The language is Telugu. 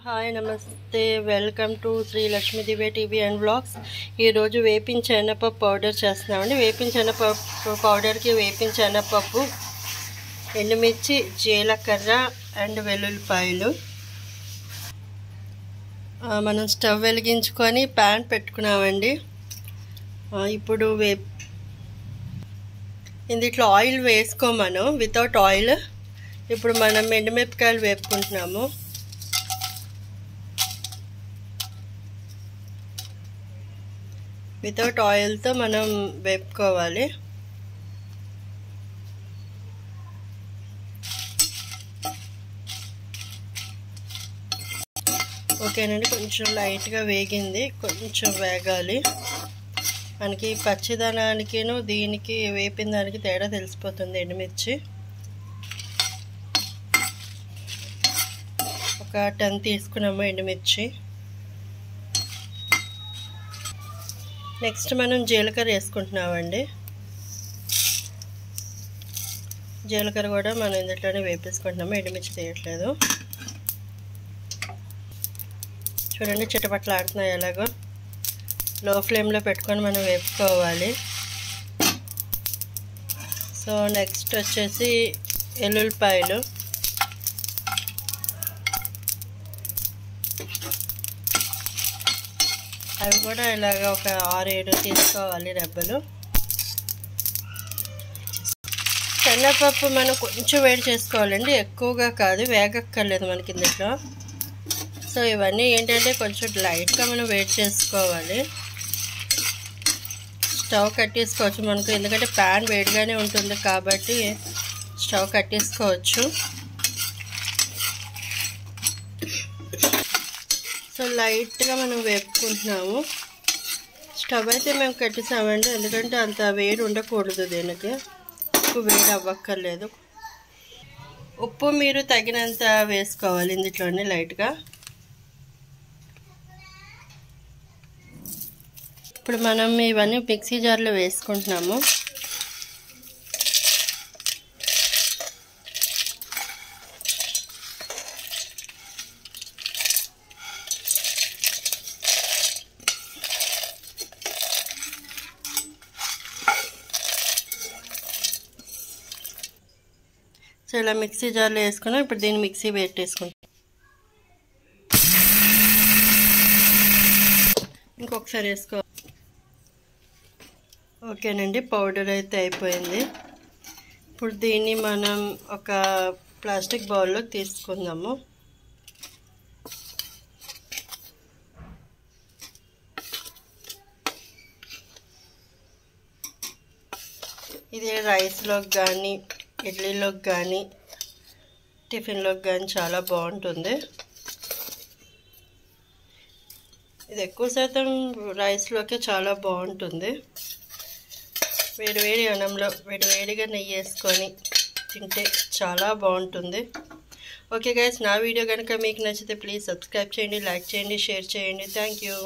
హాయ్ నమస్తే welcome to Sri Lakshmi Divya TV and vlogs. ఈరోజు వేపిన శనగపప్పు పౌడర్ చేస్తున్నామండి. వేపిన శనగపప్పు పౌడర్కి వేపిన శనగపప్పు, ఎండుమిర్చి, జీలకర్ర అండ్ వెల్లుల్లిపాయలు. మనం స్టవ్ వెలిగించుకొని ప్యాన్ పెట్టుకున్నామండి. ఇప్పుడు ఇందులో ఆయిల్ వేసుకోమను, వితౌట్ ఆయిల్. ఇప్పుడు మనం ఎండుమిరపకాయలు వేపుకుంటున్నాము. వితౌట్ ఆయిల్తో మనం వేపుకోవాలి. ఓకేనండి, కొంచెం లైట్గా వేగింది, కొంచెం వేగాలి. మనకి పచ్చిదనానికిను దీనికి వేపిన దానికి తేడా తెలిసిపోతుంది. ఎండుమిర్చి ఒక 10 తీసుకున్నాము ఎండుమిర్చి. నెక్స్ట్ మనం జీలకర్ర వేసుకుంటున్నామండి. జీలకర్ర కూడా మనం ఇందులోనే వేపేసుకుంటున్నాము, ఎండుమిర్చి తీయట్లేదు. చూడండి చిటపట్లు ఆడుతున్నాయి ఎలాగో. లో ఫ్లేమ్లో పెట్టుకొని మనం వేపుకోవాలి. సో నెక్స్ట్ వచ్చేసి వెల్లుల్లిపాయలు. అవి కూడా ఇలాగ ఒక 6-7 తీసుకోవాలి రెబ్బలు. శనగపప్పు మనం కొంచెం వేడి చేసుకోవాలండి, ఎక్కువగా కాదు, వేగక్కర్లేదు మనకి ఇందులో. సో ఇవన్నీ ఏంటంటే కొంచెం లైట్గా మనం వేడి చేసుకోవాలి. స్టవ్ కట్టేసుకోవచ్చు మనకు, ఎందుకంటే ప్యాన్ వేడిగానే ఉంటుంది కాబట్టి స్టవ్ కట్టేసుకోవచ్చు. సో లైట్గా మనం వేపుకుంటున్నాము. స్టవ్ అయితే మేము కట్టేసామండి, ఎందుకంటే అంత వేడి ఉండకూడదు, దీనికి ఎక్కువ వేడి అవ్వక్కర్లేదు. ఉప్పు మీరు తగినంత వేసుకోవాలి ఇందులోనే లైట్గా. ఇప్పుడు మనం ఇవన్నీ మిక్సీ జార్లో వేసుకుంటున్నాము. సో ఇలా మిక్సీ జార్లో వేసుకున్నాం. ఇప్పుడు దీన్ని మిక్సీ పెట్టేసుకుంటాం. ఇంకొకసారి వేసుకో. ఓకేనండి, పౌడర్ అయితే అయిపోయింది. ఇప్పుడు దీన్ని మనం ఒక ప్లాస్టిక్ బౌల్లో తీసుకుందాము. ఇది రైస్లోకి కానీ, ఇడ్లీలోకి కానీ, టిఫిన్లోకి కానీ చాలా బాగుంటుంది. ఇది ఎక్కువ శాతం రైస్లోకి చాలా బాగుంటుంది. వేడి అన్నంలో వేడిగా నెయ్యి వేసుకొని తింటే చాలా బాగుంటుంది. ఓకే గైస్, నా వీడియో కనుక మీకు నచ్చితే ప్లీజ్ సబ్స్క్రైబ్ చేయండి, లైక్ చేయండి, షేర్ చేయండి. Thank you.